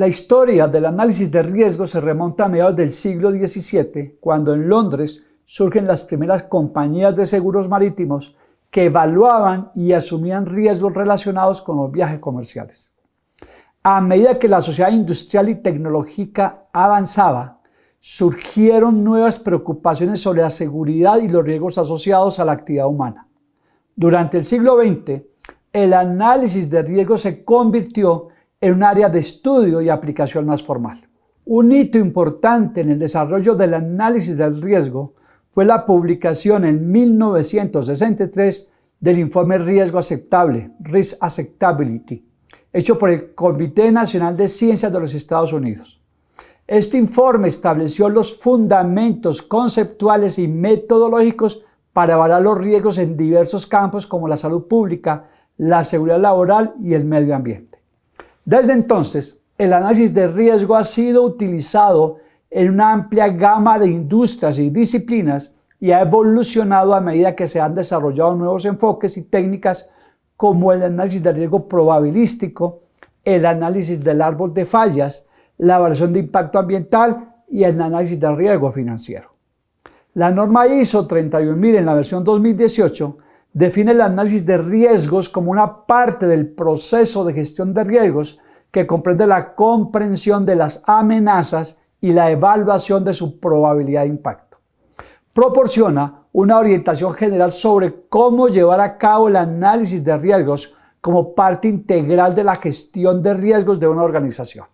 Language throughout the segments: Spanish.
La historia del análisis de riesgo se remonta a mediados del siglo XVII, cuando en Londres surgen las primeras compañías de seguros marítimos que evaluaban y asumían riesgos relacionados con los viajes comerciales. A medida que la sociedad industrial y tecnológica avanzaba, surgieron nuevas preocupaciones sobre la seguridad y los riesgos asociados a la actividad humana. Durante el siglo XX, el análisis de riesgo se convirtió en un área de estudio y aplicación más formal. Un hito importante en el desarrollo del análisis del riesgo fue la publicación en 1963 del informe Riesgo Aceptable, Risk Acceptability, hecho por el Comité Nacional de Ciencias de los Estados Unidos. Este informe estableció los fundamentos conceptuales y metodológicos para evaluar los riesgos en diversos campos como la salud pública, la seguridad laboral y el medio ambiente. Desde entonces, el análisis de riesgo ha sido utilizado en una amplia gama de industrias y disciplinas y ha evolucionado a medida que se han desarrollado nuevos enfoques y técnicas como el análisis de riesgo probabilístico, el análisis del árbol de fallas, la evaluación de impacto ambiental y el análisis de riesgo financiero. La norma ISO 31000 en la versión 2018 define el análisis de riesgos como una parte del proceso de gestión de riesgos que comprende la comprensión de las amenazas y la evaluación de su probabilidad de impacto. Proporciona una orientación general sobre cómo llevar a cabo el análisis de riesgos como parte integral de la gestión de riesgos de una organización.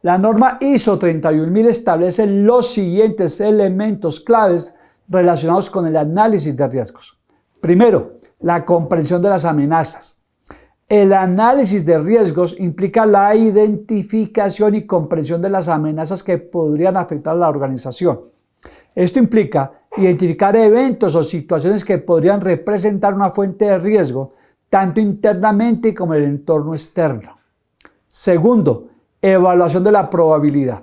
La norma ISO 31000 establece los siguientes elementos claves relacionados con el análisis de riesgos. Primero, la comprensión de las amenazas. El análisis de riesgos implica la identificación y comprensión de las amenazas que podrían afectar a la organización. Esto implica identificar eventos o situaciones que podrían representar una fuente de riesgo, tanto internamente como en el entorno externo. Segundo, evaluación de la probabilidad.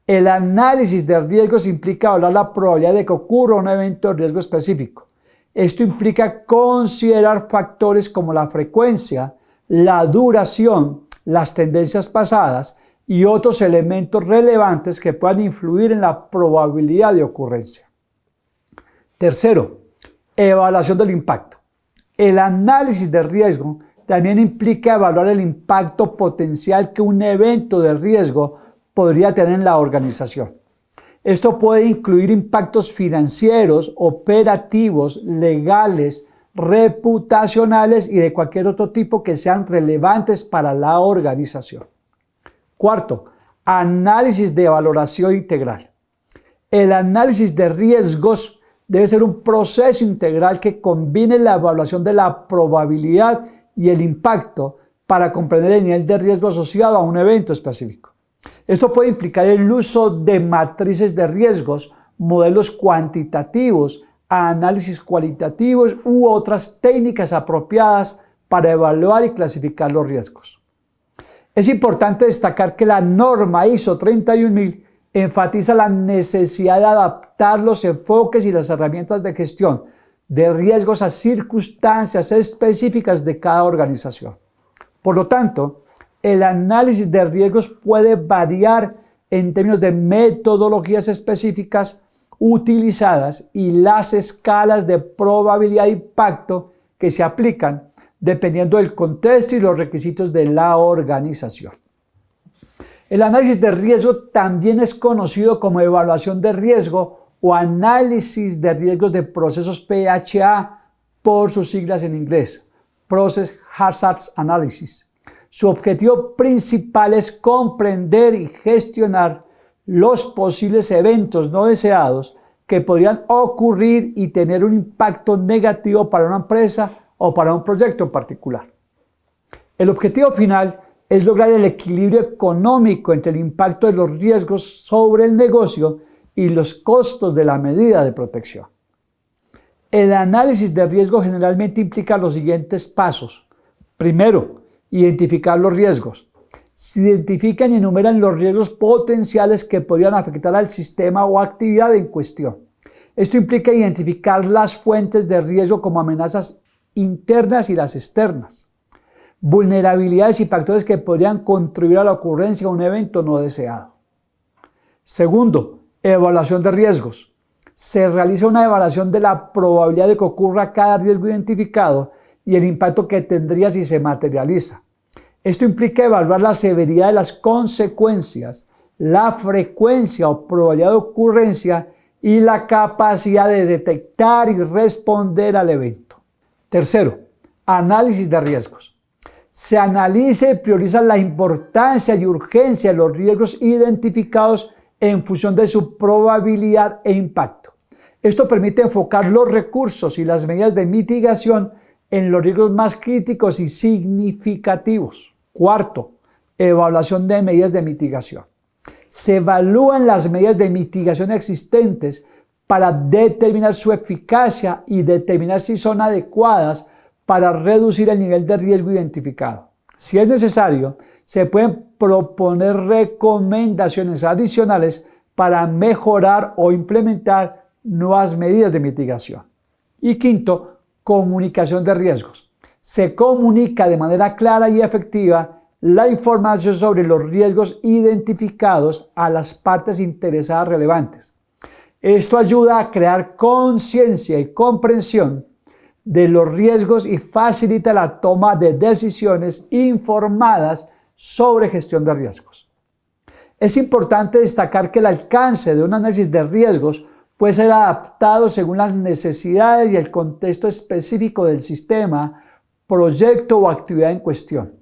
El análisis de riesgos implica evaluar la probabilidad de que ocurra un evento de riesgo específico. Esto implica considerar factores como la frecuencia, la duración, las tendencias pasadas y otros elementos relevantes que puedan influir en la probabilidad de ocurrencia. Tercero, evaluación del impacto. El análisis de riesgo también implica evaluar el impacto potencial que un evento de riesgo podría tener en la organización. Esto puede incluir impactos financieros, operativos, legales, reputacionales y de cualquier otro tipo que sean relevantes para la organización. Cuarto, análisis de valoración integral. El análisis de riesgos debe ser un proceso integral que combine la evaluación de la probabilidad y el impacto para comprender el nivel de riesgo asociado a un evento específico. Esto puede implicar el uso de matrices de riesgos, modelos cuantitativos, análisis cualitativos u otras técnicas apropiadas para evaluar y clasificar los riesgos. Es importante destacar que la norma ISO 31000 enfatiza la necesidad de adaptar los enfoques y las herramientas de gestión de riesgos a circunstancias específicas de cada organización. Por lo tanto, el análisis de riesgos puede variar en términos de metodologías específicas utilizadas y las escalas de probabilidad de impacto que se aplican dependiendo del contexto y los requisitos de la organización. El análisis de riesgo también es conocido como evaluación de riesgo o análisis de riesgos de procesos PHA por sus siglas en inglés, Process Hazards Analysis. Su objetivo principal es comprender y gestionar los posibles eventos no deseados que podrían ocurrir y tener un impacto negativo para una empresa o para un proyecto en particular. El objetivo final es lograr el equilibrio económico entre el impacto de los riesgos sobre el negocio y los costos de la medida de protección. El análisis de riesgo generalmente implica los siguientes pasos. Primero, identificar los riesgos. Se identifican y enumeran los riesgos potenciales que podrían afectar al sistema o actividad en cuestión. Esto implica identificar las fuentes de riesgo como amenazas internas y las externas. vulnerabilidades y factores que podrían contribuir a la ocurrencia de un evento no deseado. Segundo, evaluación de riesgos. Se realiza una evaluación de la probabilidad de que ocurra cada riesgo identificado y el impacto que tendría si se materializa. Esto implica evaluar la severidad de las consecuencias, la frecuencia o probabilidad de ocurrencia y la capacidad de detectar y responder al evento. Tercero, análisis de riesgos. Se analiza y prioriza la importancia y urgencia de los riesgos identificados en función de su probabilidad e impacto. Esto permite enfocar los recursos y las medidas de mitigación en los riesgos más críticos y significativos. Cuarto, evaluación de medidas de mitigación. Se evalúan las medidas de mitigación existentes para determinar su eficacia y determinar si son adecuadas para reducir el nivel de riesgo identificado. Si es necesario, se pueden proponer recomendaciones adicionales para mejorar o implementar nuevas medidas de mitigación. Y quinto, comunicación de riesgos. Se comunica de manera clara y efectiva la información sobre los riesgos identificados a las partes interesadas relevantes. Esto ayuda a crear conciencia y comprensión de los riesgos y facilita la toma de decisiones informadas sobre gestión de riesgos. Es importante destacar que el alcance de un análisis de riesgos puede ser adaptado según las necesidades y el contexto específico del sistema, proyecto o actividad en cuestión.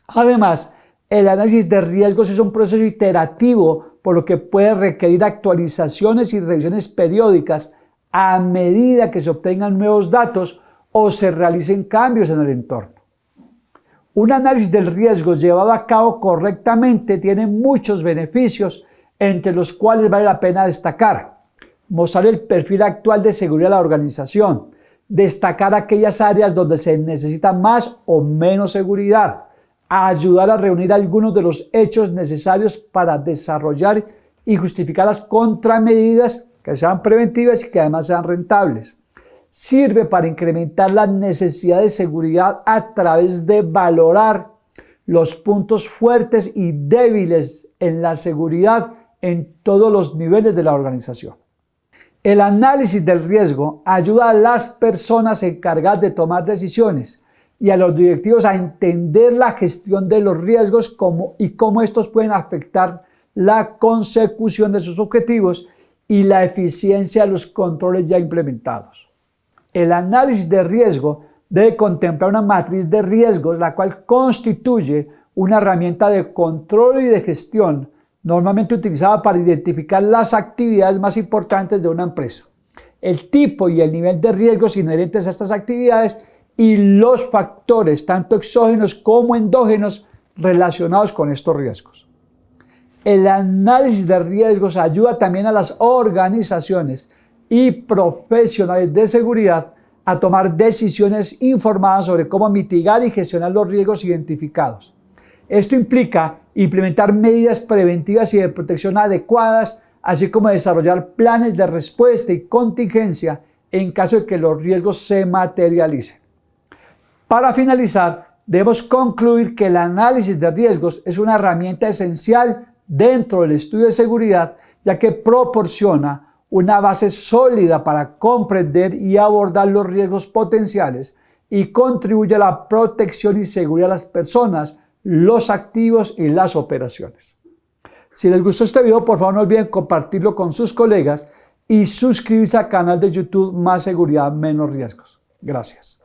Además, el análisis de riesgos es un proceso iterativo, por lo que puede requerir actualizaciones y revisiones periódicas a medida que se obtengan nuevos datos o se realicen cambios en el entorno. Un análisis del riesgo llevado a cabo correctamente tiene muchos beneficios, entre los cuales vale la pena destacar: mostrar el perfil actual de seguridad de la organización, destacar aquellas áreas donde se necesita más o menos seguridad, ayudar a reunir algunos de los hechos necesarios para desarrollar y justificar las contramedidas que sean preventivas y que además sean rentables. Sirve para incrementar la necesidad de seguridad a través de valorar los puntos fuertes y débiles en la seguridad en todos los niveles de la organización. El análisis del riesgo ayuda a las personas encargadas de tomar decisiones y a los directivos a entender la gestión de los riesgos y cómo estos pueden afectar la consecución de sus objetivos y la eficiencia de los controles ya implementados. El análisis de riesgo debe contemplar una matriz de riesgos, la cual constituye una herramienta de control y de gestión normalmente utilizada para identificar las actividades más importantes de una empresa, el tipo y el nivel de riesgos inherentes a estas actividades y los factores, tanto exógenos como endógenos, relacionados con estos riesgos. El análisis de riesgos ayuda también a las organizaciones y profesionales de seguridad a tomar decisiones informadas sobre cómo mitigar y gestionar los riesgos identificados. Esto implica implementar medidas preventivas y de protección adecuadas, así como desarrollar planes de respuesta y contingencia en caso de que los riesgos se materialicen. Para finalizar, debemos concluir que el análisis de riesgos es una herramienta esencial dentro del estudio de seguridad, ya que proporciona una base sólida para comprender y abordar los riesgos potenciales y contribuye a la protección y seguridad de las personas, los activos y las operaciones. Si les gustó este video, por favor no olviden compartirlo con sus colegas y suscribirse al canal de YouTube Más Seguridad, Menos Riesgos. Gracias.